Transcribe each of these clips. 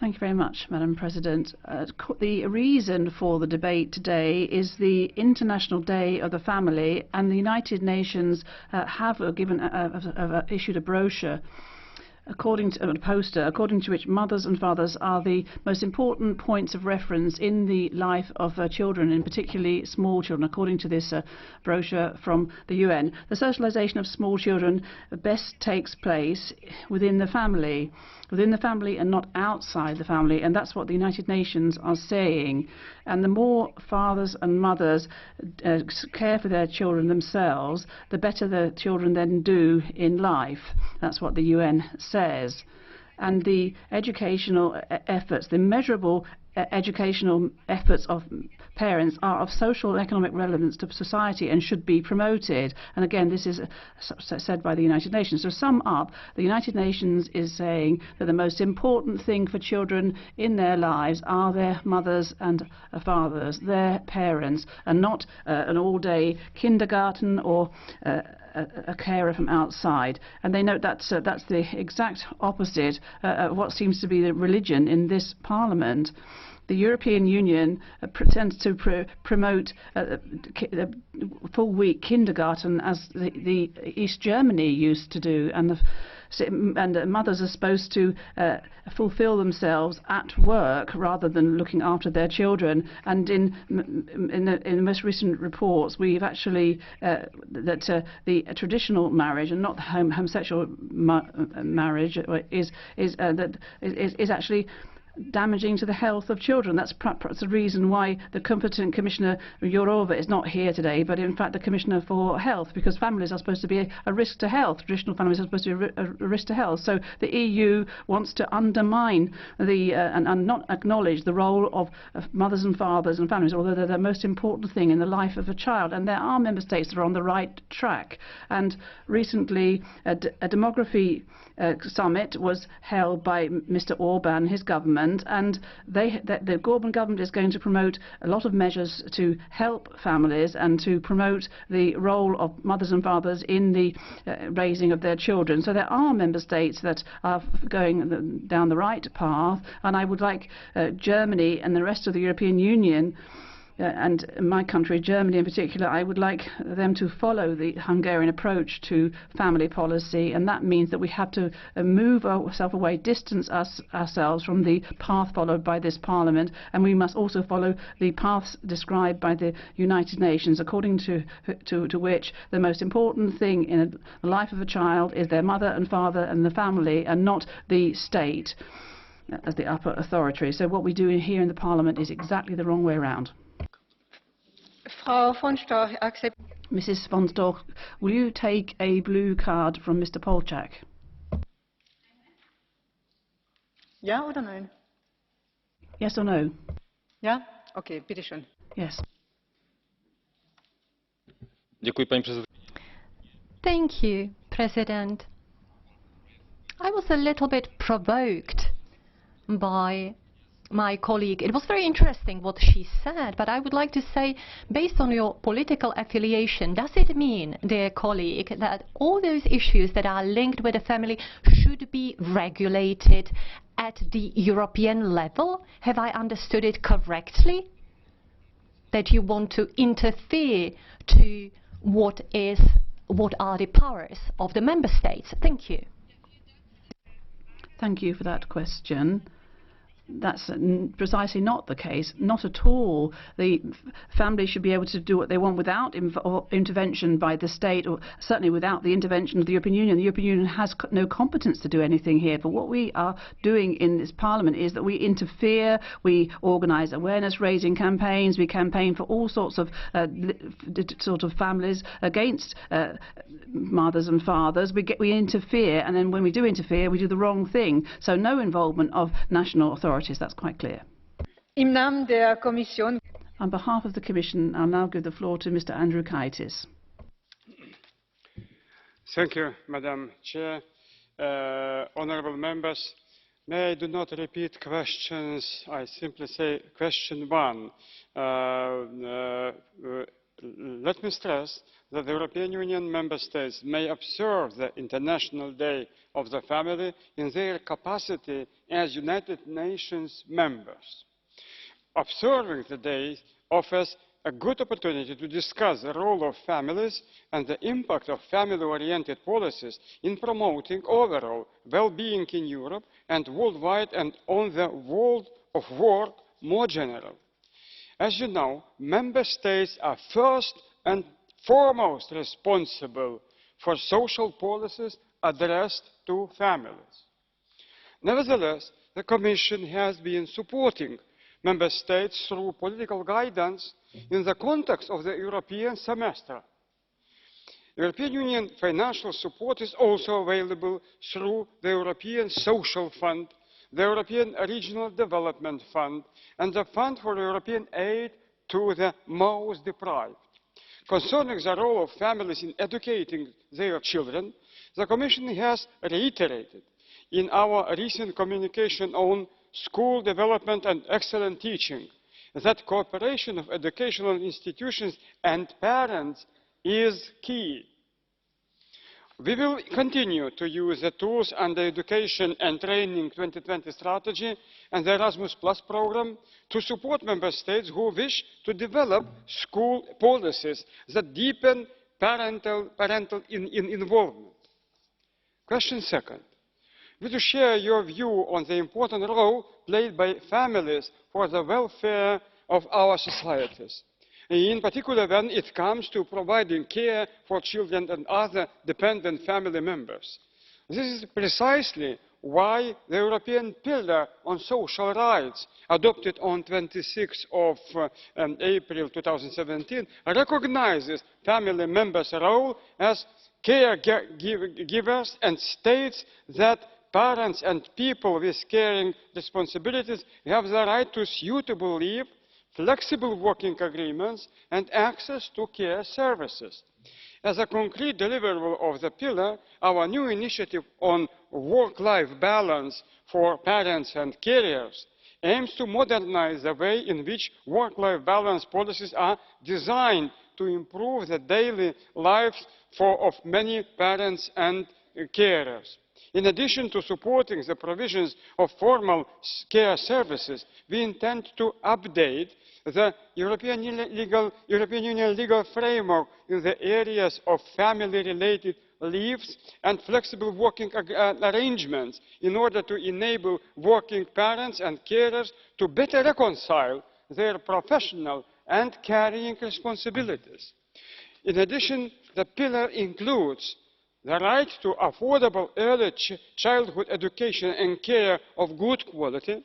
Thank you very much, Madam President. The reason for the debate today is the International Day of the Family, and the United Nations have issued a brochure, a poster, according to which mothers and fathers are the most important points of reference in the life of children, and particularly small children, according to this brochure from the UN. The socialization of small children best takes place within the family and not outside the family, and that's what the United Nations are saying. And the more fathers and mothers care for their children themselves, the better the children then do in life. That's what the UN says. And the educational efforts, the measurable educational efforts of parents are of social and economic relevance to society and should be promoted. And again, this is said by the United Nations. So to sum up, the United Nations is saying that the most important thing for children in their lives are their mothers and fathers, their parents, and not an all-day kindergarten or a carer from outside. And they note that's the exact opposite of what seems to be the religion in this Parliament. The European Union pretends to promote full-week kindergarten as the East Germany used to do, and mothers are supposed to fulfill themselves at work rather than looking after their children. And in the most recent reports, we've actually that the traditional marriage and not the homosexual marriage is actually damaging to the health of children. That's perhaps the reason why the competent Commissioner Jourova is not here today, but in fact the Commissioner for Health, because families are supposed to be a risk to health. Traditional families are supposed to be a risk to health. So the EU wants to undermine and not acknowledge the role of mothers and fathers and families, although they're the most important thing in the life of a child. And there are member states that are on the right track. And recently a demography summit was held by Mr. Orban and his government, and the Orban government is going to promote a lot of measures to help families and to promote the role of mothers and fathers in the raising of their children. So there are member states that are going down the right path, and I would like Germany and the rest of the European Union and my country, Germany in particular, I would like them to follow the Hungarian approach to family policy, and that means that we have to move ourselves away, distance ourselves from the path followed by this Parliament, and we must also follow the paths described by the United Nations, according to which the most important thing in the life of a child is their mother and father and the family, and not the state as the upper authority. So what we do here in the Parliament is exactly the wrong way around. Frau von Storch, Mrs. von Storch, will you take a blue card from Mr. Polčák? Ja oder nein? Yes or no? Ja? Okay, bitte schön. Yes. Děkuji, paní předsedkyně. Thank you, President. I was a little bit provoked by my colleague. It was very interesting what she said, but I would like to say, based on your political affiliation, does it mean, dear colleague, that all those issues that are linked with the family should be regulated at the European level? Have I understood it correctly? That you want to interfere to what are the powers of the member states? Thank you. Thank you for that question. That's precisely not the case, not at all. The family should be able to do what they want without intervention by the state, or certainly without the intervention of the European Union. The European Union has no competence to do anything here. But what we are doing in this Parliament is that we interfere, we organise awareness-raising campaigns, we campaign for all sorts of families against mothers and fathers. We interfere, and then when we do interfere, we do the wrong thing. So no involvement of national authorities. That's quite clear. Im Namen der Kommission. On behalf of the Commission, I'll now give the floor to Mr. Andriukaitis. Thank you, Madam Chair. Honourable members, may I do not repeat questions. I simply say question one. let me stress that the European Union member states may observe the International Day of the Family in their capacity as United Nations members. Observing the day offers a good opportunity to discuss the role of families and the impact of family-oriented policies in promoting overall well-being in Europe and worldwide and on the world of work more generally. As you know, member states are first and foremost responsible for social policies addressed to families. Nevertheless, the Commission has been supporting member states through political guidance in the context of the European semester. European Union financial support is also available through the European Social Fund, the European Regional Development Fund, and the Fund for European Aid to the Most Deprived. Concerning the role of families in educating their children, the Commission has reiterated in our recent communication on school development and excellent teaching that cooperation of educational institutions and parents is key. We will continue to use the tools under Education and Training 2020 strategy and the Erasmus Plus program to support member states who wish to develop school policies that deepen parental involvement. Question second. Would you share your view on the important role played by families for the welfare of our societies, in particular when it comes to providing care for children and other dependent family members? This is precisely why the European Pillar on Social Rights, adopted on 26 April 2017, recognizes family members' role as caregivers and states that parents and people with caring responsibilities have the right to suitable leave, flexible working agreements, and access to care services. As a concrete deliverable of the pillar, our new initiative on work-life balance for parents and carers aims to modernize the way in which work-life balance policies are designed to improve the daily lives of many parents and carers. In addition to supporting the provisions of formal care services, we intend to update the European Union legal framework in the areas of family-related leaves and flexible working arrangements in order to enable working parents and carers to better reconcile their professional and caring responsibilities. In addition, the pillar includes the right to affordable early childhood education and care of good quality.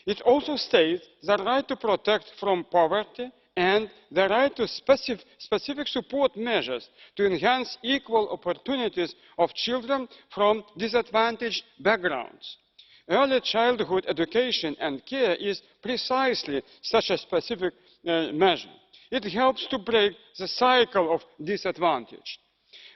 It also states the right to protect from poverty and the right to specific support measures to enhance equal opportunities of children from disadvantaged backgrounds. Early childhood education and care is precisely such a specific measure. It helps to break the cycle of disadvantage.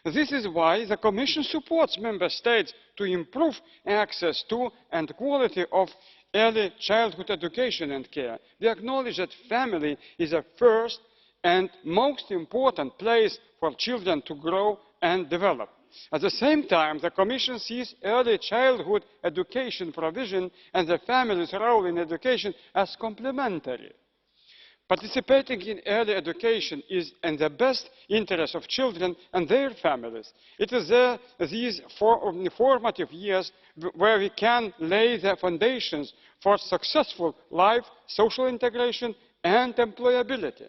This is why the Commission supports member states to improve access to and quality of early childhood education and care. We acknowledge that family is the first and most important place for children to grow and develop. At the same time, the Commission sees early childhood education provision and the family's role in education as complementary. Participating in early education is in the best interest of children and their families. It is these formative years where we can lay the foundations for successful life, social integration, and employability.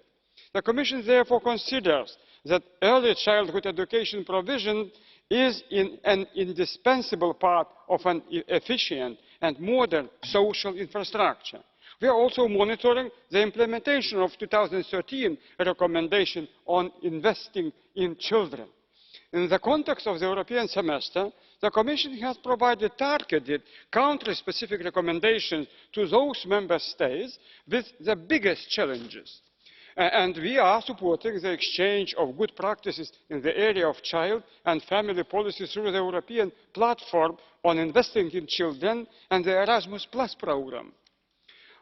The Commission therefore considers that early childhood education provision is an indispensable part of an efficient and modern social infrastructure. We are also monitoring the implementation of the 2013 recommendation on investing in children. In the context of the European semester, the Commission has provided targeted country-specific recommendations to those member states with the biggest challenges. And we are supporting the exchange of good practices in the area of child and family policy through the European platform on investing in children and the Erasmus Plus program.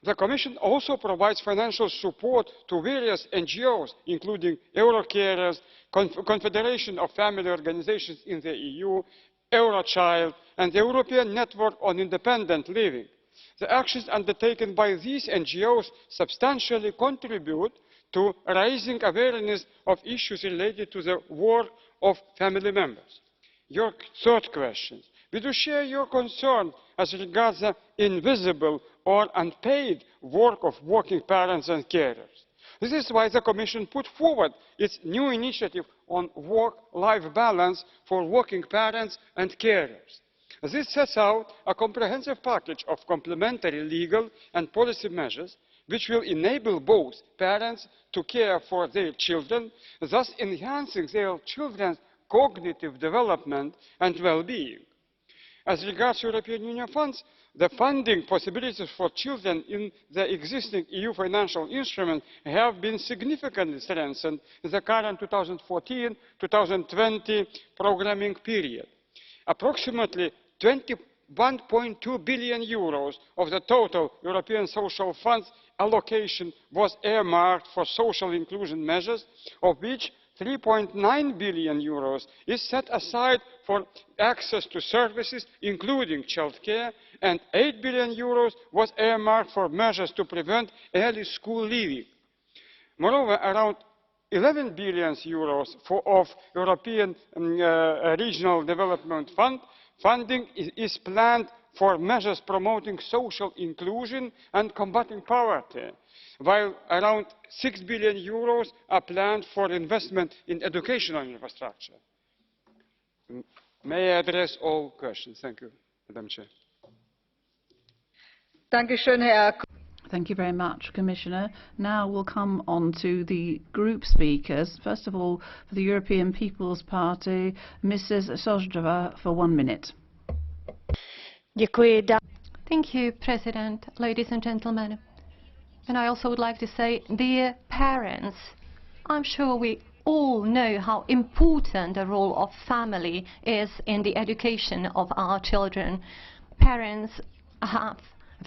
The Commission also provides financial support to various NGOs, including Eurocarers, Confederation of Family Organizations in the EU, Eurochild, and the European Network on Independent Living. The actions undertaken by these NGOs substantially contribute to raising awareness of issues related to the work of family members. Your third question. We do share your concern as regards the invisible or unpaid work of working parents and carers. This is why the Commission put forward its new initiative on work-life balance for working parents and carers. This sets out a comprehensive package of complementary legal and policy measures which will enable both parents to care for their children, thus enhancing their children's cognitive development and well-being. As regards European Union funds, the funding possibilities for children in the existing EU financial instrument have been significantly strengthened in the current 2014-2020 programming period. Approximately 21.2 billion euros of the total European Social Funds allocation was earmarked for social inclusion measures, of which 3.9 billion euros is set aside for access to services, including childcare, and 8 billion euros was earmarked for measures to prevent early school leaving. Moreover, around 11 billion euros of European Regional Development Fund funding is planned for measures promoting social inclusion and combating poverty, while around 6 billion euros are planned for investment in educational infrastructure. May I address all questions? Thank you, Madam Chair. Thank you very much, Commissioner. Now we'll come on to the group speakers. First of all, for the European People's Party, Mrs. Šojdrová for 1 minute. Thank you, President, ladies and gentlemen. And I also would like to say, dear parents, I'm sure we all know how important the role of family is in the education of our children. Parents have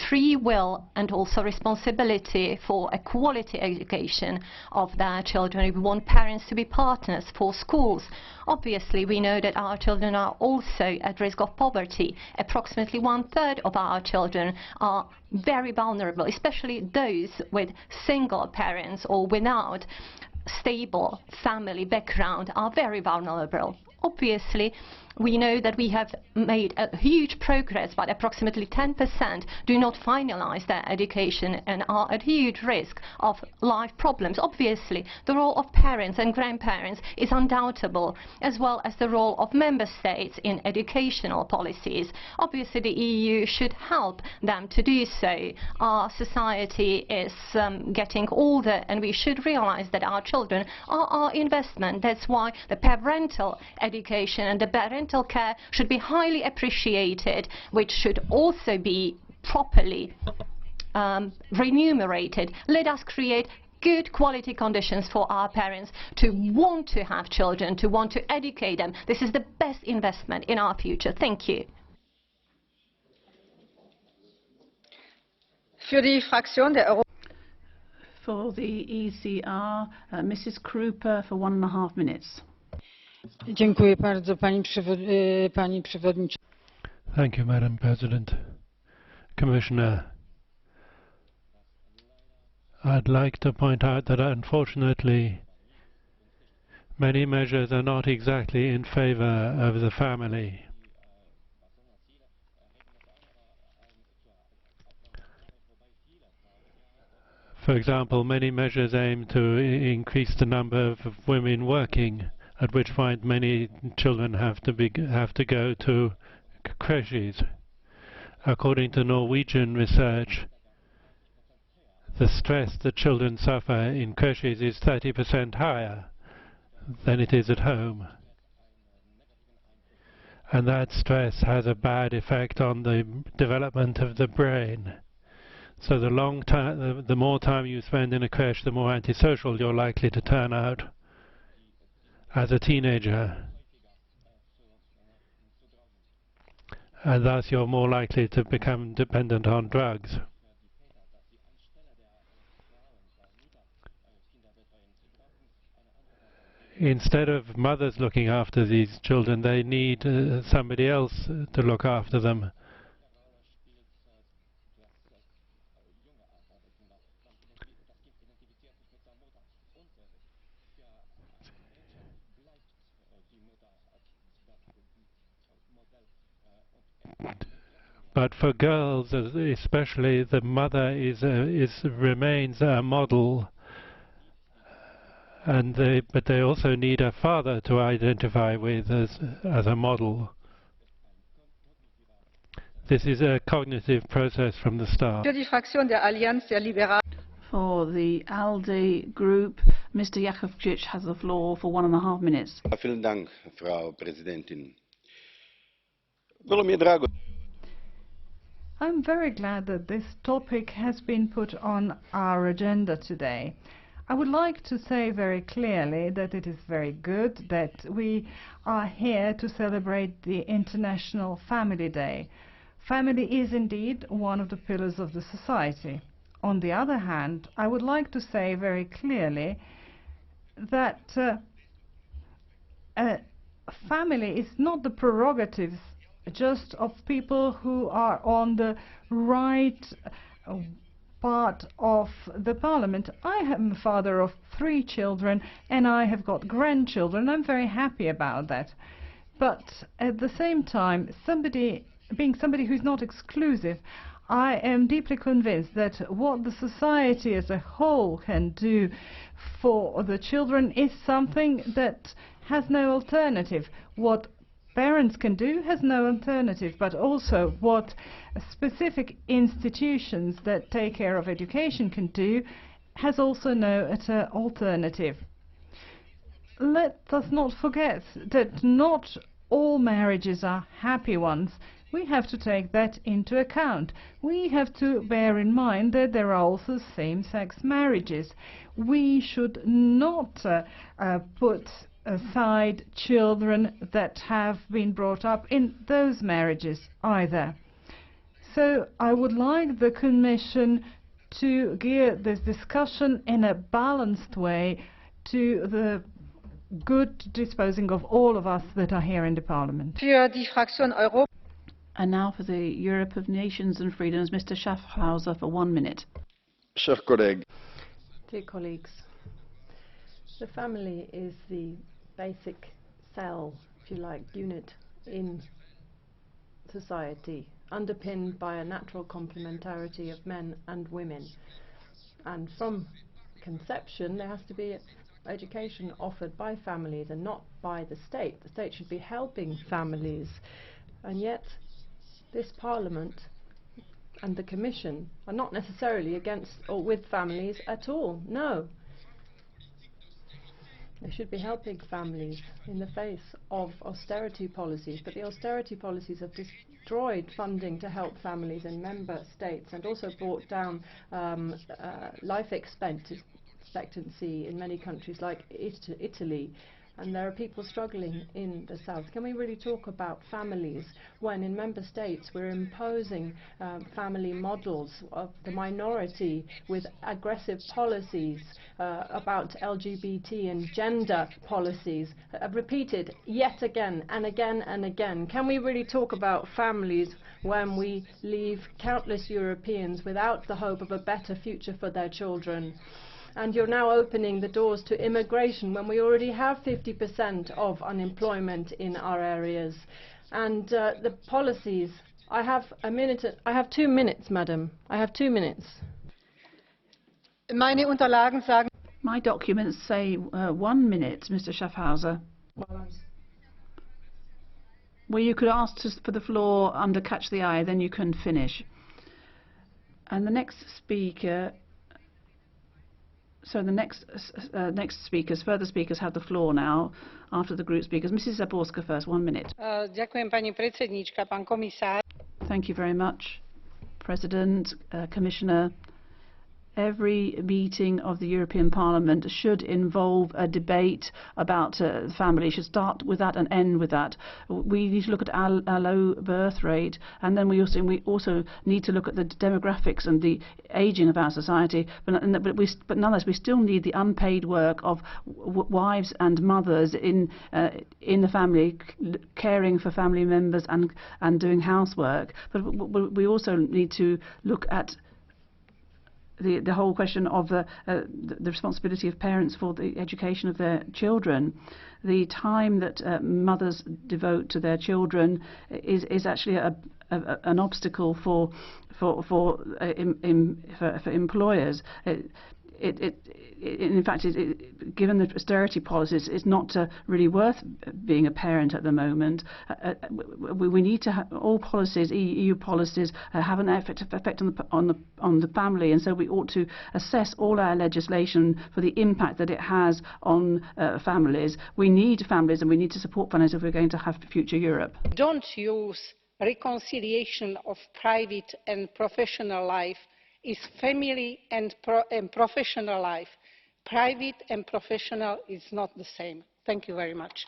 free will and also responsibility for a quality education of their children. We want parents to be partners for schools. Obviously, we know that our children are also at risk of poverty. Approximately 1/3 of our children are very vulnerable, especially those with single parents or without stable family background are very vulnerable. Obviously, we know that we have made a huge progress, but approximately 10% do not finalize their education and are at huge risk of life problems. Obviously, the role of parents and grandparents is undoubtable, as well as the role of member states in educational policies. Obviously, the EU should help them to do so. Our society is getting older, and we should realize that our children are our investment. That's why the parental education and the parental care should be highly appreciated, which should also be properly remunerated. Let us create good quality conditions for our parents to want to have children, to want to educate them. This is the best investment in our future. Thank you. Für die Fraktion der For the ECR, Mrs. Krupa for 1.5 minutes. Dziękuję bardzo, pani przewodnicząca. Thank you, Madam President. Commissioner, I'd like to point out that unfortunately many measures are not exactly in favor of the family. For example, many measures aim to increase the number of women working, at which point many children have to go to creches. According to Norwegian research, the stress that children suffer in creches is 30% higher than it is at home. And that stress has a bad effect on the development of the brain. So the more time you spend in a creche, the more antisocial you're likely to turn out as a teenager, and thus you're more likely to become dependent on drugs. instead of mothers looking after these children, they need somebody else to look after them. But for girls, especially, the mother remains a model, and but they also need a father to identify with as a model. This is a cognitive process from the start. Für die Fraktion der Allianz der Liberalen. For the ALDE group, Mr. Jakovčić has the floor for 1.5 minutes. Vielen Dank, Frau Präsidentin. Bilo mi je drago. I'm very glad that this topic has been put on our agenda today. I would like to say very clearly that it is very good that we are here to celebrate the International Family Day. Family is indeed one of the pillars of the society. On the other hand, I would like to say very clearly that family is not the prerogatives just of people who are on the right part of the parliament. I am a father of 3 children and I have got grandchildren. I'm very happy about that. But at the same time, being somebody who's not exclusive, I am deeply convinced that what the society as a whole can do for the children is something that has no alternative. What parents can do has no alternative, but also what specific institutions that take care of education can do has also no alternative. Let us not forget that not all marriages are happy ones. We have to take that into account. We have to bear in mind that there are also same-sex marriages. We should not put aside children that have been brought up in those marriages either. So I would like the Commission to gear this discussion in a balanced way to the good disposing of all of us that are here in the Parliament. Für die Fraktion Europa. And now for the Europe of Nations and Freedoms, Mr. Schaffhauser for 1 minute. Chers collègues. Dear colleagues, the family is the basic cell, if you like, unit in society, underpinned by a natural complementarity of men and women. And from conception, there has to be education offered by families and not by the state. The state should be helping families. And yet, this Parliament and the Commission are not necessarily against or with families at all. No. They should be helping families in the face of austerity policies, but the austerity policies have destroyed funding to help families in member states and also brought down life expectancy in many countries like Italy. And there are people struggling in the south. Can we really talk about families when in member states we're imposing family models of the minority with aggressive policies about LGBT and gender policies repeated yet again and again and again? Can we really talk about families when we leave countless Europeans without the hope of a better future for their children? And you're now opening the doors to immigration when we already have 50% of unemployment in our areas. And the policies, I have 2 minutes, madam. I have 2 minutes. Meine Unterlagen sagen. My documents say 1 minute, Mr. Schaffhauser. Well, you could ask for the floor under Catch the Eye, then you can finish. And the next speaker. So the further speakers have the floor now after the group speakers. Mrs. Záborská first, 1 minute. Ďakujem, pani predsedníčka, pán komisár. Thank you very much, President, Commissioner. every meeting of the European Parliament should involve a debate about family. It should start with that and end with that. We need to look at our low birth rate, and then we also need to look at the demographics and the ageing of our society. But nonetheless, we still need the unpaid work of wives and mothers in the family, caring for family members and doing housework. But we also need to look at the whole question of the responsibility of parents for the education of their children. The time that mothers devote to their children is actually an obstacle for employers. In fact, given the austerity policies, it's not really worth being a parent at the moment. We need to have all policies, EU policies, have an effect on the family, and so we ought to assess all our legislation for the impact that it has on families. We need families, and we need to support families if we're going to have future Europe. Don't use reconciliation of private and professional life is family and professional life. Private and professional is not the same. Thank you very much.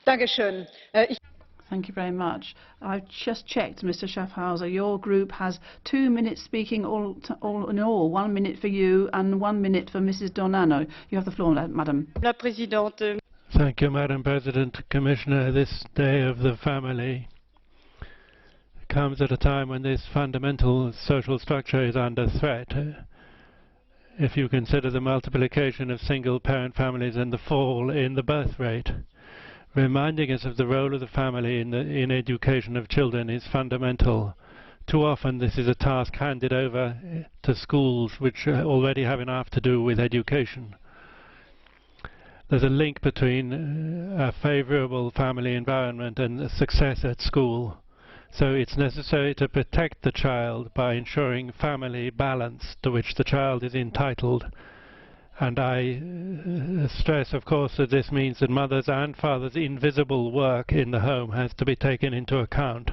Dankeschön. Thank you very much. I've just checked, Mr. Schaffhauser. Your group has 2 minutes speaking all in all. 1 minute for you and 1 minute for Mrs. D'Ornano. You have the floor, Madam. La Présidente. Thank you, Madam President. Commissioner, this Day of the Family comes at a time when this fundamental social structure is under threat. If you consider the multiplication of single-parent families and the fall in the birth rate, reminding us of the role of the family in education of children is fundamental. Too often this is a task handed over to schools which already have enough to do with education. There's a link between a favourable family environment and success at school. So it's necessary to protect the child by ensuring family balance to which the child is entitled. And I stress, of course, that this means that mothers' and fathers' invisible work in the home has to be taken into account.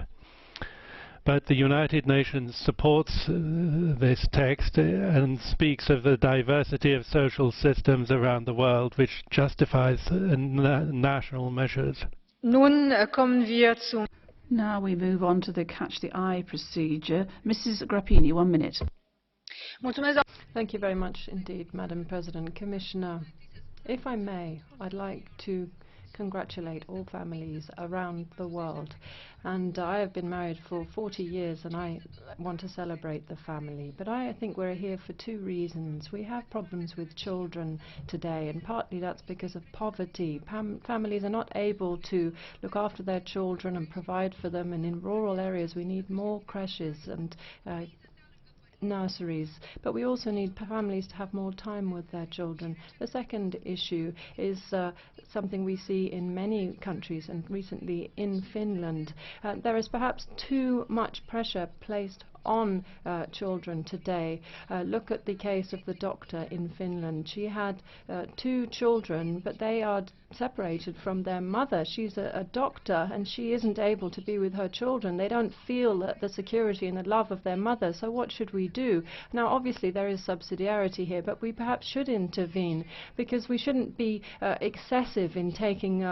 But the United Nations supports this text and speaks of the diversity of social systems around the world, which justifies national measures. Nun kommen wir zu. Now we move on to the Catch the Eye procedure. Mrs. Grapini, 1 minute. Thank you very much indeed, Madam President. Commissioner, if I may, I'd like to congratulate all families around the world. And I have been married for 40 years and I want to celebrate the family. But I think we're here for 2 reasons. We have problems with children today, and partly that's because of poverty. Families are not able to look after their children and provide for them, and in rural areas we need more creches and nurseries, but we also need families to have more time with their children. The second issue is something we see in many countries, and recently in Finland. There is perhaps too much pressure placed on children today. Look at the case of the doctor in Finland. She had 2 children, but they are separated from their mother. She's a doctor and she isn't able to be with her children. They don't feel the security and the love of their mother. So what should we do? Now obviously there is subsidiarity here, but we perhaps should intervene, because we shouldn't be excessive in taking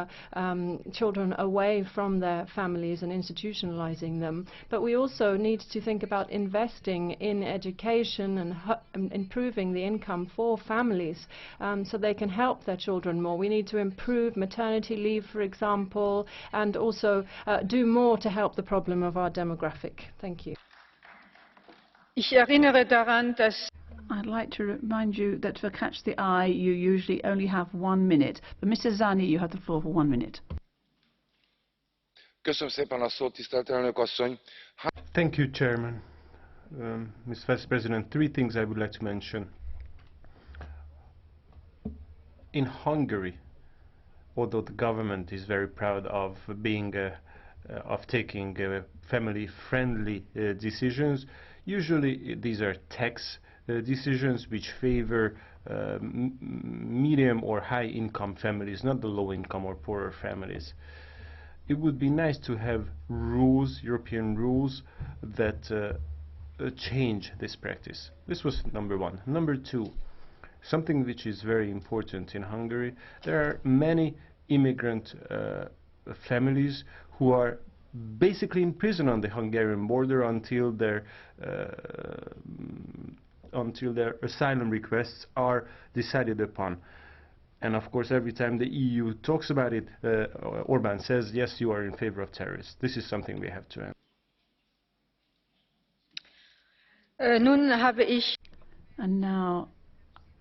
children away from their families and institutionalizing them. But we also need to think about investing in education and improving the income for families so they can help their children more. We need to improve maternity leave, for example, and also do more to help the problem of our demographic. Thank you. Ich erinnere daran, dass I'd like to remind you that for Catch the Eye you usually only have 1 minute. But Mr. Szanyi, you have the floor for 1 minute. Thank you, Chairman. Ms. Vice President, 3 things I would like to mention. In Hungary, although the government is very proud of being taking family-friendly decisions, usually these are tax decisions which favor medium or high-income families, not the low-income or poorer families. it would be nice to have rules, European rules, that change this practice. This was number one. Number two, something which is very important in Hungary, there are many immigrant families who are basically in prison on the Hungarian border until their asylum requests are decided upon. And of course, every time the EU talks about it, Orbán says, yes, you are in favor of terrorists. This is something we have to end. And now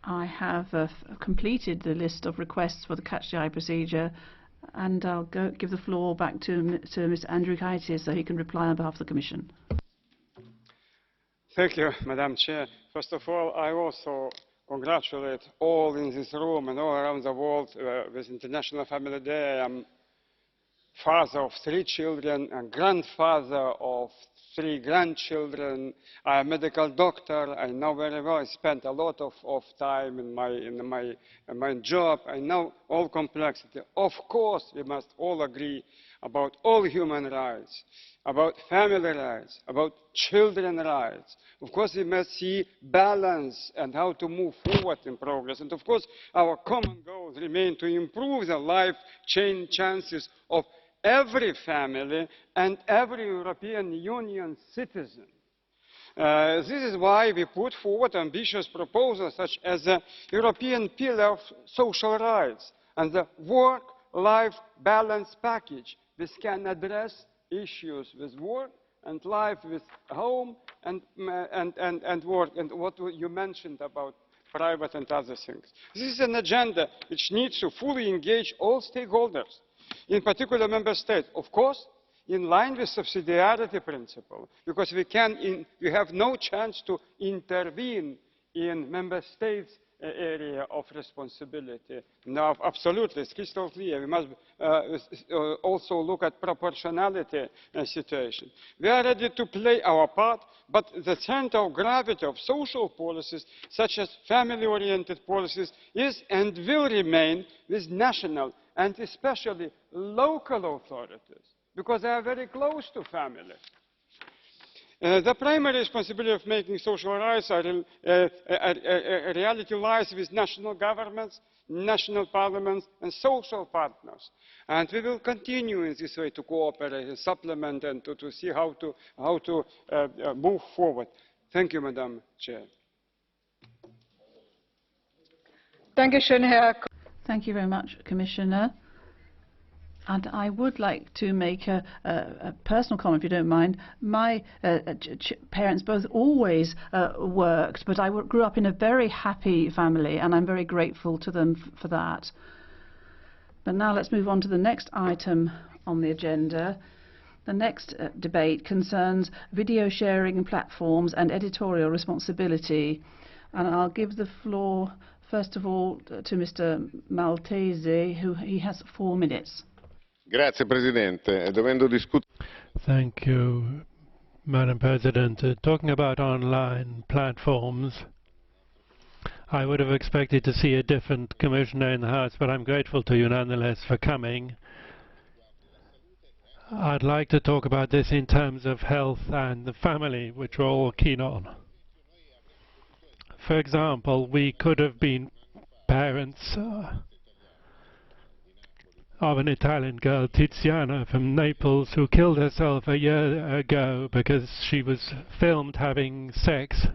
I have completed the list of requests for the catch-the-eye procedure, and I'll give the floor back to Mr. Andriukaitis so he can reply on behalf of the Commission. Thank you, Madam Chair. First of all, I also congratulate all in this room and all around the world with International Family Day. I'm father of 3 children and grandfather of 3 grandchildren. I'm a medical doctor. I know very well. I spent a lot of time in my job. I know all complexity. Of course, we must all agree about all human rights, about family rights, about children's rights. Of course, we must see balance and how to move forward in progress. And of course, our common goals remain to improve the life chances of every family and every European Union citizen. This is why we put forward ambitious proposals such as the European Pillar of Social Rights and the Work-Life Balance Package. This can address issues with work and life, with home and work, and what you mentioned about private and other things. This is an agenda which needs to fully engage all stakeholders, in particular member states, of course, in line with subsidiarity principle, because we have no chance to intervene in member states' area of responsibility. Now, absolutely, it's crystal clear. We must also look at proportionality situation. We are ready to play our part, but the center of gravity of social policies, such as family-oriented policies, is and will remain with national and especially local authorities, because they are very close to family. The primary responsibility of making social rights a reality lies with national governments, national parliaments and social partners. And we will continue in this way to cooperate and supplement and to see how to move forward. Thank you, Madam Chair. Thank you very much, Commissioner. And I would like to make a personal comment, if you don't mind. My parents both always worked, but I grew up in a very happy family, and I'm very grateful to them for that. But now let's move on to the next item on the agenda. The next debate concerns video sharing platforms and editorial responsibility. And I'll give the floor, first of all, to Mr. Maltese, who he has 4 minutes. Grazie Presidente. Thank you, Madam President. Talking about online platforms, I would have expected to see a different commissioner in the House, but I'm grateful to you nonetheless for coming. I'd like to talk about this in terms of health and the family, which we're all keen on. For example, we could have been parents of an Italian girl, Tiziana, from Naples, who killed herself a year ago because she was filmed having sex,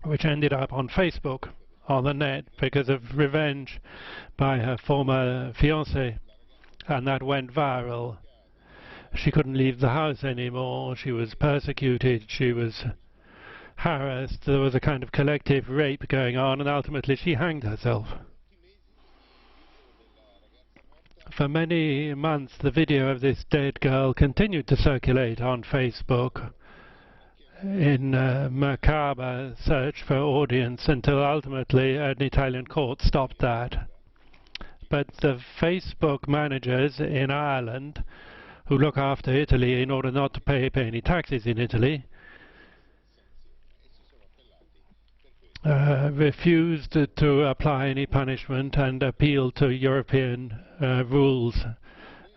which ended up on Facebook, on the net, because of revenge by her former fiancé, and that went viral. She couldn't leave the house anymore, she was persecuted, she was harassed, there was a kind of collective rape going on, and ultimately she hanged herself. For many months, the video of this dead girl continued to circulate on Facebook in a macabre search for audience until ultimately an Italian court stopped that. But the Facebook managers in Ireland, who look after Italy in order not to pay any taxes in Italy, refused to apply any punishment and appealed to European rules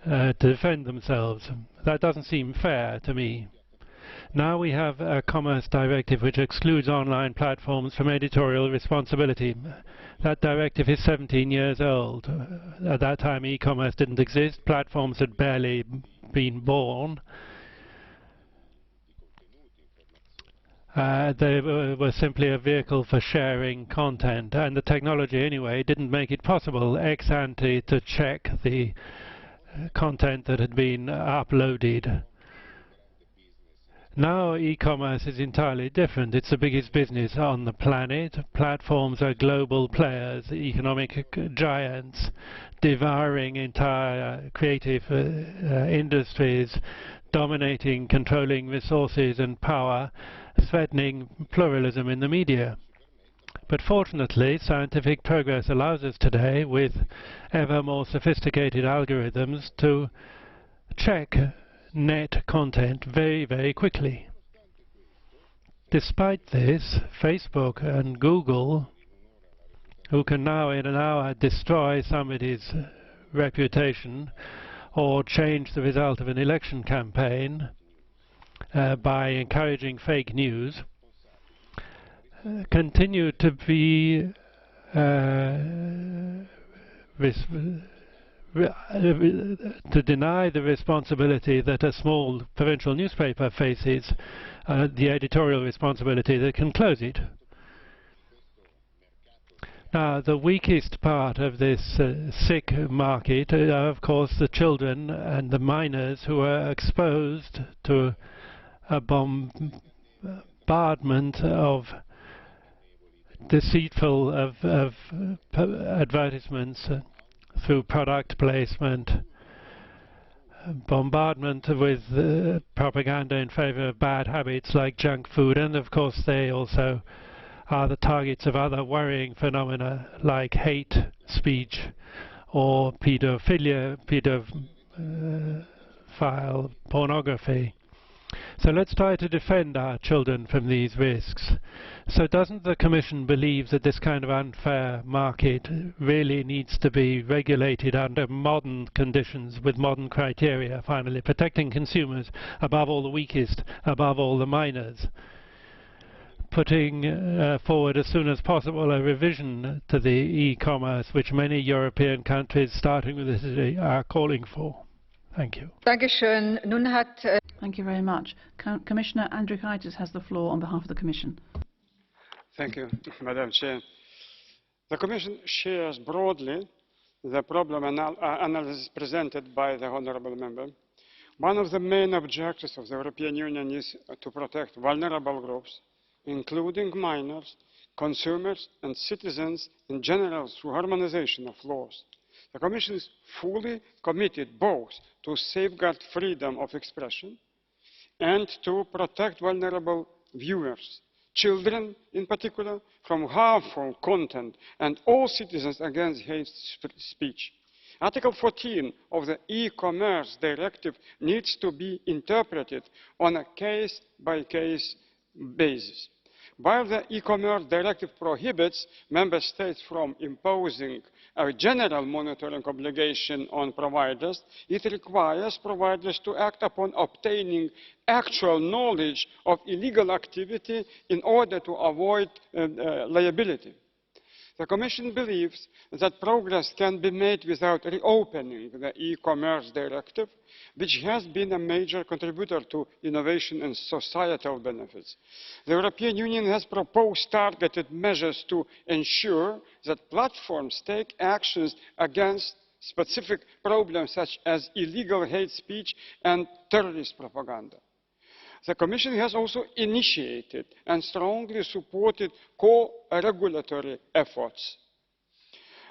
to defend themselves. That doesn't seem fair to me. Now we have a commerce directive which excludes online platforms from editorial responsibility. That directive is 17 years old. At that time e-commerce didn't exist, platforms had barely been born. They were simply a vehicle for sharing content, and the technology anyway didn't make it possible ex ante to check the content that had been uploaded. Now e-commerce is entirely different. It's the biggest business on the planet. Platforms are global players, economic giants, devouring entire creative industries, dominating, controlling resources and power, threatening pluralism in the media. But fortunately, scientific progress allows us today, with ever more sophisticated algorithms, to check net content very, very quickly. Despite this, Facebook and Google, who can now in an hour destroy somebody's reputation or change the result of an election campaign by encouraging fake news, continue to be to deny the responsibility that a small provincial newspaper faces, the editorial responsibility that can close it. Now, the weakest part of this sick market are, of course, the children and the minors who are exposed to a bombardment of deceitful advertisements through product placement, bombardment with propaganda in favor of bad habits like junk food, and of course they also are the targets of other worrying phenomena like hate speech or pedophilia, pedophile pornography. So let's try to defend our children from these risks. So doesn't the Commission believe that this kind of unfair market really needs to be regulated under modern conditions with modern criteria, finally, protecting consumers, above all the weakest, above all the minors, putting forward as soon as possible a revision to the e-commerce which many European countries, starting with Italy, are calling for? Thank you. Thank you very much. Commissioner Andriukaitis has the floor on behalf of the Commission. Thank you, Madam Chair. The Commission shares broadly the problem analysis presented by the Honourable Member. One of the main objectives of the European Union is to protect vulnerable groups, including minors, consumers and citizens in general through harmonization of laws. The Commission is fully committed both to safeguard freedom of expression and to protect vulnerable viewers, children in particular, from harmful content, and all citizens against hate speech. Article 14 of the e-commerce directive needs to be interpreted on a case-by-case basis. While the e-commerce directive prohibits member states from imposing a general monitoring obligation on providers, it requires providers to act upon obtaining actual knowledge of illegal activity in order to avoid liability. The Commission believes that progress can be made without reopening the e-commerce directive, which has been a major contributor to innovation and societal benefits. The European Union has proposed targeted measures to ensure that platforms take actions against specific problems such as illegal hate speech and terrorist propaganda. The Commission has also initiated and strongly supported co-regulatory efforts.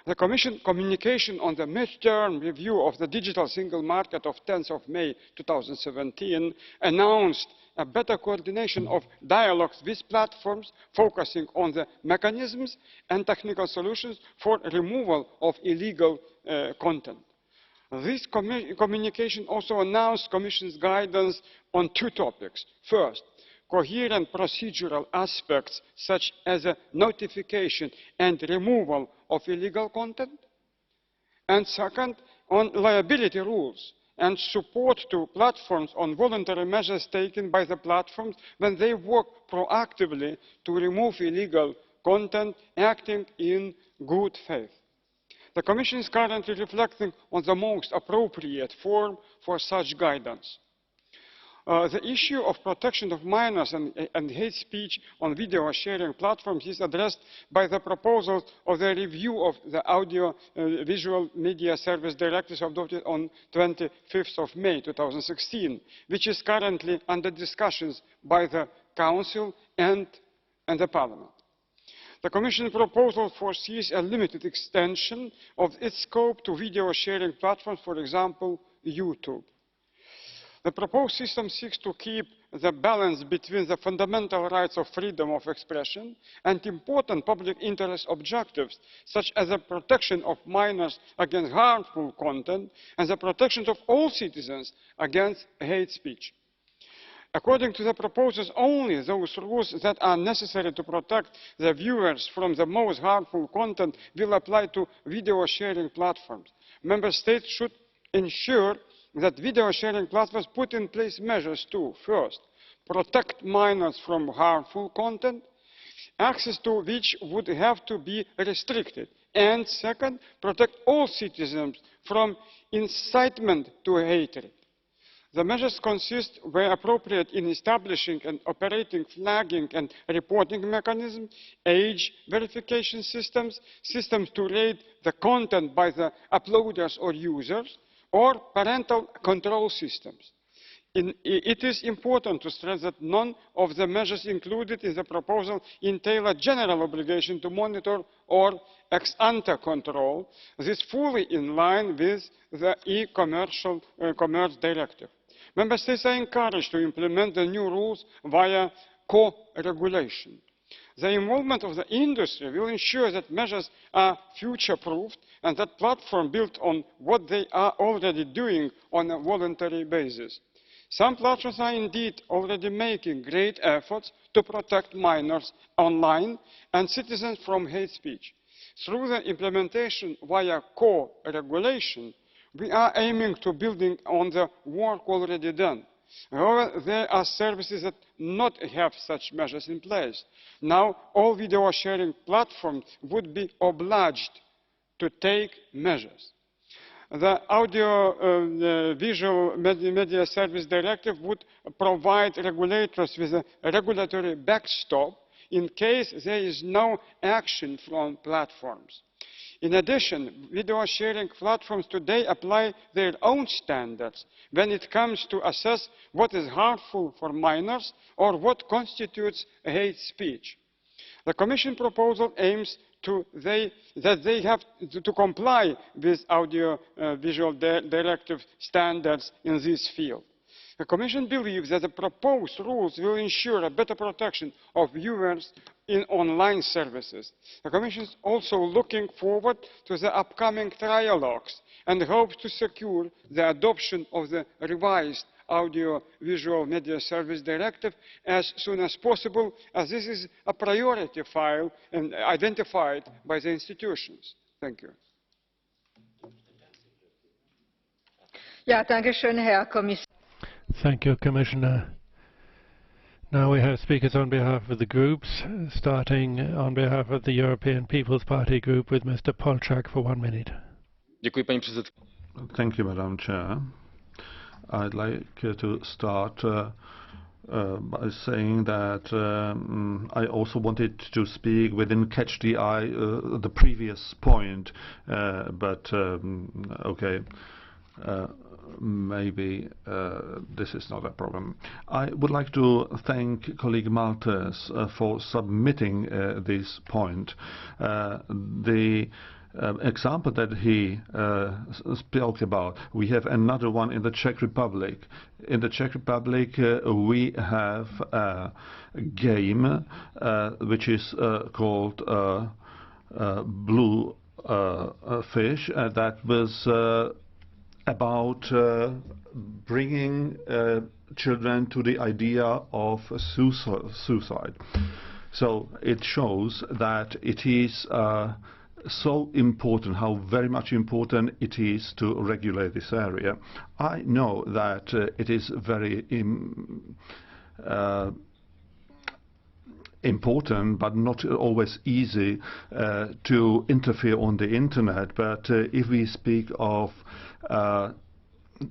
The Commission communication on the mid-term review of the digital single market of 10th of May 2017 announced a better coordination of dialogues with platforms, focusing on the mechanisms and technical solutions for removal of illegal content. This communication also announced the Commission's guidance on two topics. First, coherent procedural aspects such as a notification and removal of illegal content. And second, on liability rules and support to platforms on voluntary measures taken by the platforms when they work proactively to remove illegal content, acting in good faith. The Commission is currently reflecting on the most appropriate form for such guidance. The issue of protection of minors and hate speech on video sharing platforms is addressed by the proposals of the review of the Audio-Visual Media Service Directive adopted on 25th of May 2016, which is currently under discussions by the Council and the Parliament. The Commission proposal foresees a limited extension of its scope to video sharing platforms, for example, YouTube. The proposed system seeks to keep the balance between the fundamental rights of freedom of expression and important public interest objectives, such as the protection of minors against harmful content and the protection of all citizens against hate speech. According to the proposals, only those rules that are necessary to protect the viewers from the most harmful content will apply to video sharing platforms. Member States should ensure that video sharing platforms put in place measures to, first, protect minors from harmful content, access to which would have to be restricted, and second, protect all citizens from incitement to hatred. The measures consist, where appropriate, in establishing and operating flagging and reporting mechanisms, age verification systems, systems to rate the content by the uploaders or users, or parental control systems. It is important to stress that none of the measures included in the proposal entail a general obligation to monitor or ex-ante control. This is fully in line with the e-commerce directive. Member States are encouraged to implement the new rules via co-regulation. The involvement of the industry will ensure that measures are future-proofed and that platforms build on what they are already doing on a voluntary basis. Some platforms are indeed already making great efforts to protect minors online and citizens from hate speech. Through the implementation via co-regulation, we are aiming to build on the work already done. However, there are services that do not have such measures in place. Now, all video sharing platforms would be obliged to take measures. The Audio-Visual Media Service Directive would provide regulators with a regulatory backstop in case there is no action from platforms. In addition, video sharing platforms today apply their own standards when it comes to assess what is harmful for minors or what constitutes hate speech. The Commission proposal aims that they have to comply with Audio-Visual Directive standards in this field. The Commission believes that the proposed rules will ensure a better protection of viewers in online services. The Commission is also looking forward to the upcoming trialogues and hopes to secure the adoption of the revised Audio-Visual Media Service Directive as soon as possible, as this is a priority file and identified by the institutions. Thank you. Ja, danke schön, Herr Kommissar. Thank you, Commissioner. Now we have speakers on behalf of the groups, starting on behalf of the European People's Party group with Mr. Polčák for 1 minute. Děkuji, paní předsedkyně. Thank you, Madam Chair. I'd like to start by saying that I also wanted to speak within Catch the Eye, the previous point, but okay. Maybe this is not a problem. I would like to thank colleague Maltese for submitting this point. The example that he spoke about, we have another one in the Czech Republic. In the Czech Republic, we have a game which is called Blue Fish, that was about bringing children to the idea of suicide. So it shows that it is so important, how very much important it is to regulate this area. I know that it is very important, but not always easy to interfere on the internet. But if we speak of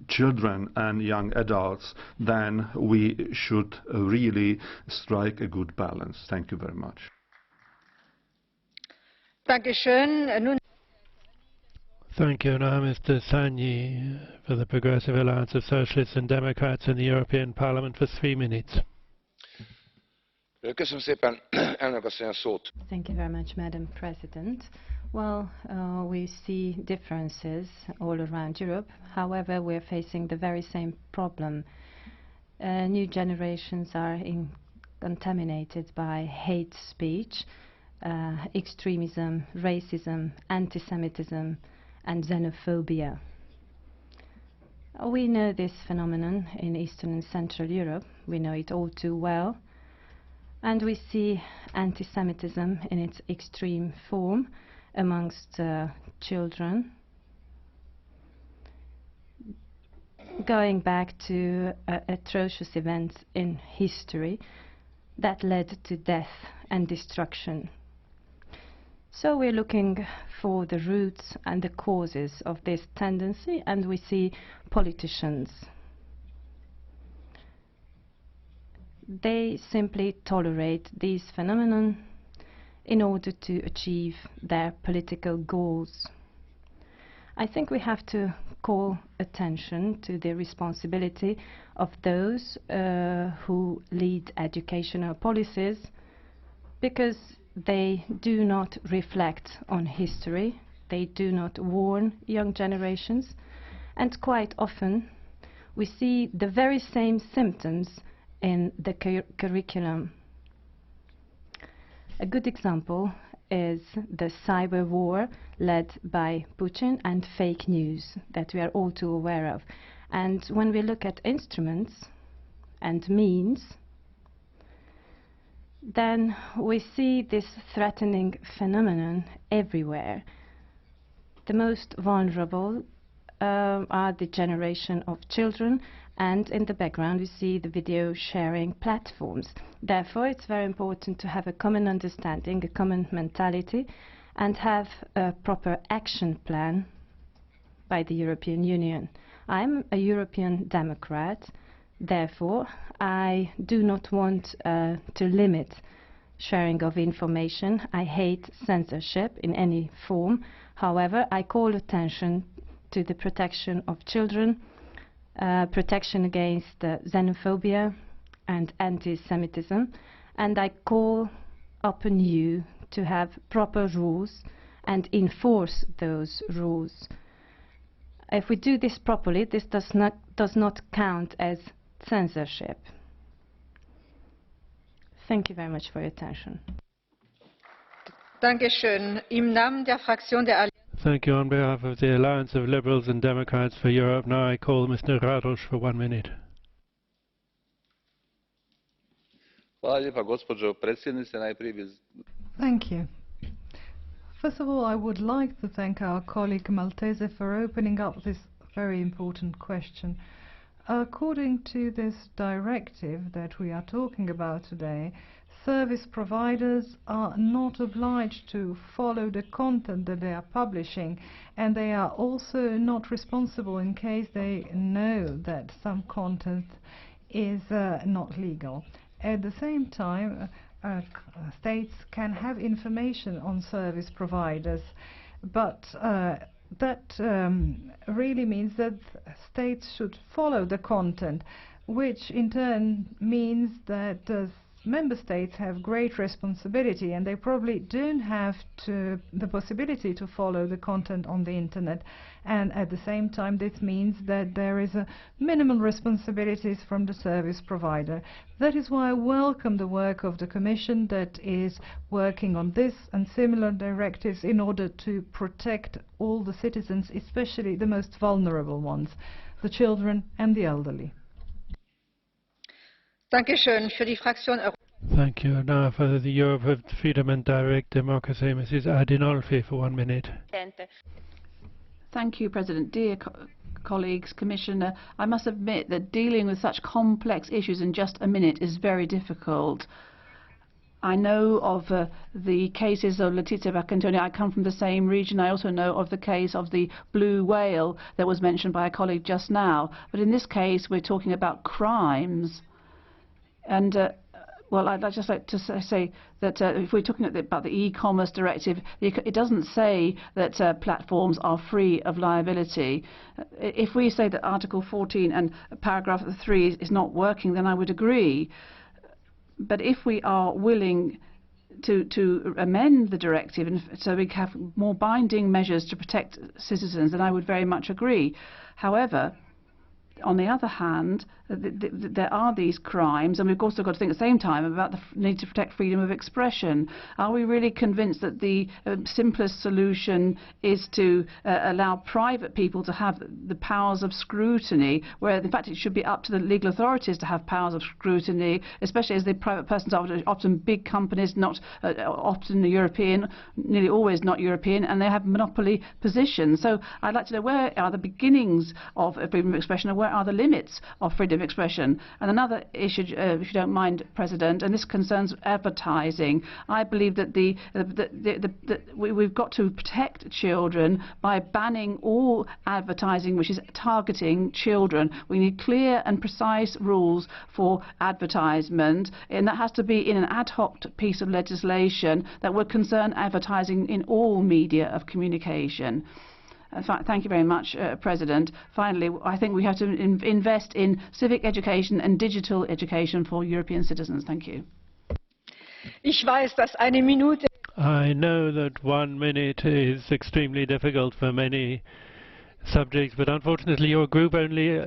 children and young adults, then we should really strike a good balance. Thank you very much. Thank you. Now Mr. Szanyi for the Progressive Alliance of Socialists and Democrats in the European Parliament for 3 minutes. Thank you very much, Madam President. Well, we see differences all around Europe. However, we're facing the very same problem. New generations are contaminated by hate speech, extremism, racism, anti-Semitism, and xenophobia. We know this phenomenon in Eastern and Central Europe. We know it all too well. And we see anti-Semitism in its extreme form amongst children, going back to atrocious events in history that led to death and destruction. So we're looking for the roots and the causes of this tendency, and we see politicians. They simply tolerate these phenomena in order to achieve their political goals. I think we have to call attention to the responsibility of those who lead educational policies, because they do not reflect on history, they do not warn young generations, and quite often we see the very same symptoms in the curriculum. A good example is the cyber war led by Putin and fake news that we are all too aware of. And when we look at instruments and means, then we see this threatening phenomenon everywhere. The most vulnerable are the generation of children, and in the background we see the video sharing platforms. Therefore, it's very important to have a common understanding, a common mentality, and have a proper action plan by the European Union. I'm a European Democrat, therefore I do not want to limit sharing of information. I hate censorship in any form. However, I call attention to the protection of children, protection against xenophobia and anti-Semitism, and I call upon you to have proper rules and enforce those rules. If we do this properly, this does not count as censorship. Thank you very much for your attention. Thank you. On behalf of the Alliance of Liberals and Democrats for Europe, now I call Mr. Radoš for 1 minute. Thank you. First of all, I would like to thank our colleague Maltese for opening up this very important question. According to this directive that we are talking about today, service providers are not obliged to follow the content that they are publishing, and they are also not responsible in case they know that some content is not legal. At the same time, states can have information on service providers, but that really means that states should follow the content, which in turn means that member states have great responsibility, and they probably don't have the possibility to follow the content on the internet. And at the same time, this means that there is a minimal responsibilities from the service provider. That is why I welcome the work of the Commission that is working on this and similar directives in order to protect all the citizens, especially the most vulnerable ones, the children and the elderly. Thank you. Now for the Europe of Freedom and Direct Democracy, Mrs. Adinolfi, for 1 minute. Thank you, President. Dear colleagues, Commissioner, I must admit that dealing with such complex issues in just a minute is very difficult. I know of the cases of Letizia Baccantoni. I come from the same region. I also know of the case of the blue whale that was mentioned by a colleague just now. But in this case, we're talking about crimes. And well, I'd just like to say that if we're talking about the e-commerce directive, it doesn't say that platforms are free of liability. If we say that Article 14 and paragraph 3 is not working, then I would agree. But if we are willing to amend the directive and so we have more binding measures to protect citizens, then I would very much agree. However, on the other hand, there are these crimes, and we've also got to think at the same time about the need to protect freedom of expression. Are we really convinced that the simplest solution is to allow private people to have the powers of scrutiny, where in fact it should be up to the legal authorities to have powers of scrutiny, especially as the private persons are often big companies, not often European, nearly always not European, and they have monopoly positions. So I'd like to know, where are the beginnings of freedom of expression, and where are the limits of freedom of expression? And another issue, if you don't mind, President, and this concerns advertising. I believe that we've got to protect children by banning all advertising which is targeting children. We need clear and precise rules for advertisement, and that has to be in an ad hoc piece of legislation that would concern advertising in all media of communication. Thank you very much, President. Finally, I think we have to invest in civic education and digital education for European citizens. Thank you. I know that 1 minute is extremely difficult for many subjects, but unfortunately your group only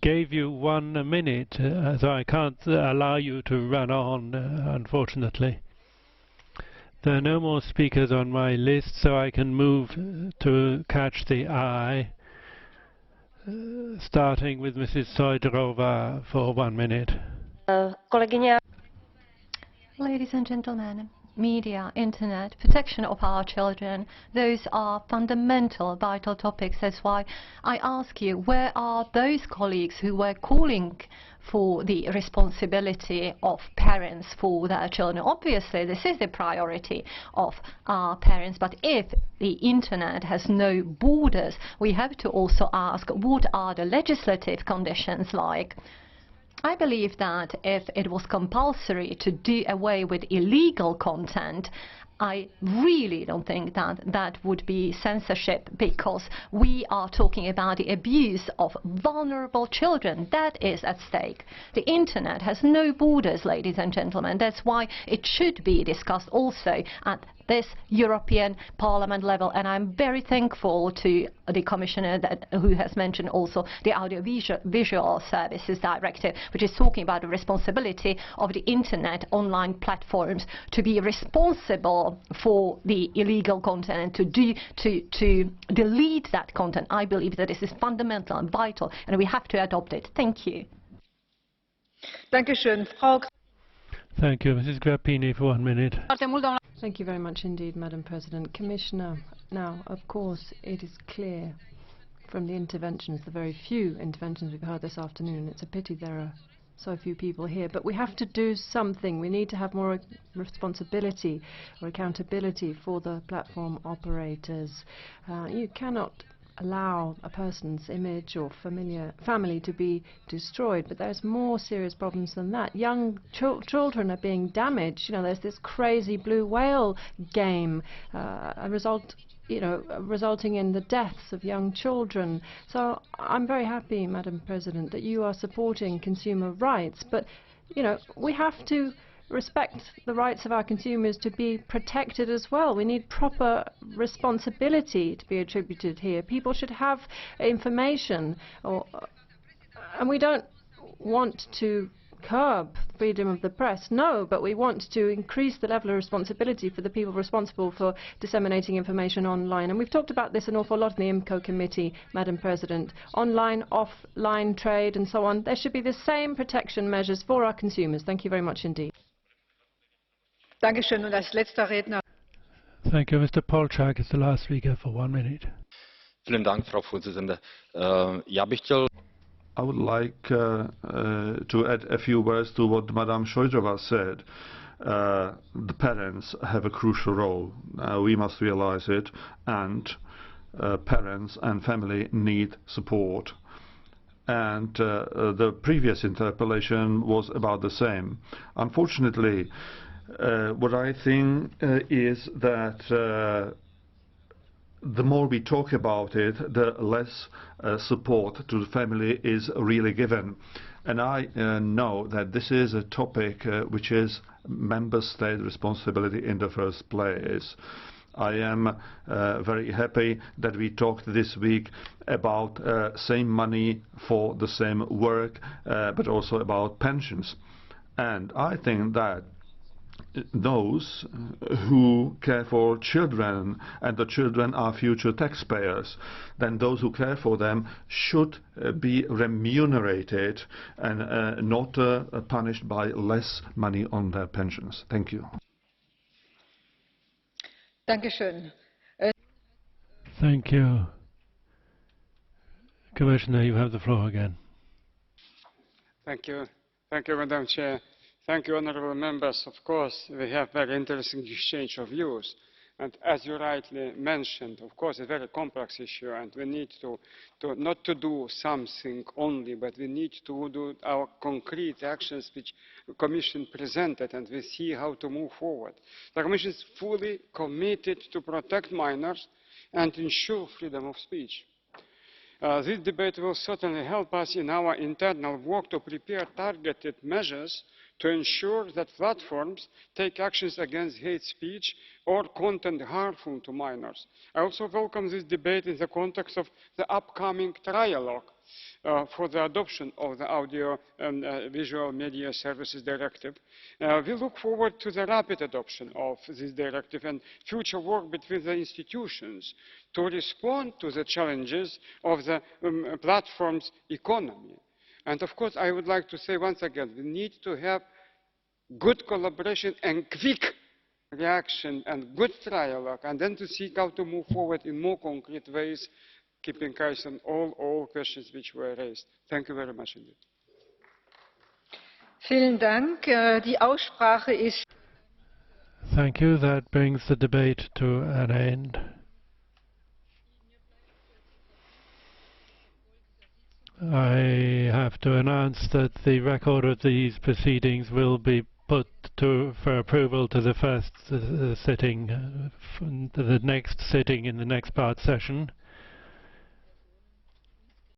gave you 1 minute, so I can't allow you to run on, unfortunately. There are no more speakers on my list, so I can move to catch the eye, starting with Mrs. Šojdrová for 1 minute. Ladies and gentlemen, media, internet, protection of our children, those are fundamental, vital topics. That's why I ask you, where are those colleagues who were calling for the responsibility of parents for their children? Obviously, this is the priority of our parents, but if the internet has no borders, we have to also ask, what are the legislative conditions like? I believe that if it was compulsory to do away with illegal content, I really don't think that that would be censorship, because we are talking about the abuse of vulnerable children. That is at stake. The internet has no borders, ladies and gentlemen. That's why it should be discussed also at this European Parliament level, and I'm very thankful to the Commissioner who has mentioned also the Audiovisual Services Directive, which is talking about the responsibility of the internet online platforms to be responsible for the illegal content and to delete that content. I believe that this is fundamental and vital, and we have to adopt it. Thank you. Thank you, Mrs. Grapini, for 1 minute. Thank you very much indeed, Madam President. Commissioner, now, of course, it is clear from the interventions, the very few interventions we've heard this afternoon, it's a pity there are so few people here, but we have to do something. We need to have more responsibility or accountability for the platform operators. You cannot allow a person's image or family to be destroyed, but there's more serious problems than that. Young children are being damaged. You know, there's this crazy blue whale game, resulting in the deaths of young children. So I'm very happy, Madam President, that you are supporting consumer rights, but you know, we have to respect the rights of our consumers to be protected as well. We need proper responsibility to be attributed here. People should have information, and we don't want to curb freedom of the press, no, but we want to increase the level of responsibility for the people responsible for disseminating information online. And we've talked about this an awful lot in the IMCO committee, Madam President. Online, offline trade and so on. There should be the same protection measures for our consumers. Thank you very much indeed. Dankeschön. Und als letzter Redner. Thank you. Mr. Polčák is the last speaker for 1 minute. Vielen Dank, Frau Vorsitzende. Já bych chtěl... I would like to add a few words to what Madame Šojdrová said. The parents have a crucial role. We must realize it, and parents and family need support. And the previous interpellation was about the same. Unfortunately, what I think is that the more we talk about it, the less support to the family is really given. And I know that this is a topic which is member state responsibility in the first place. I am very happy that we talked this week about same money for the same work, but also about pensions. And I think that those who care for children, and the children are future taxpayers, then those who care for them should be remunerated and not punished by less money on their pensions. Thank you. Dankeschön. Thank you. Commissioner, you have the floor again. Thank you. Thank you, Madam Chair. Thank you, honourable members. Of course, we have very interesting exchange of views. And as you rightly mentioned, of course, it's a very complex issue, and we need to not to do something only, but we need to do our concrete actions which the Commission presented, and we see how to move forward. The Commission is fully committed to protect minors and ensure freedom of speech. This debate will certainly help us in our internal work to prepare targeted measures to ensure that platforms take actions against hate speech or content harmful to minors. I also welcome this debate in the context of the upcoming trialogue for the adoption of the Audio and Visual Media Services Directive. We look forward to the rapid adoption of this directive and future work between the institutions to respond to the challenges of the platform's economy. And of course, I would like to say once again, we need to have good collaboration and quick reaction and good dialogue, and then to seek out to move forward in more concrete ways, keeping eyes on all questions which were raised. Thank you very much indeed. Vielen Dank. Die Aussprache ist... Thank you. That brings the debate to an end. I have to announce that the record of these proceedings will be put for approval to the first sitting, the next sitting in the next part session.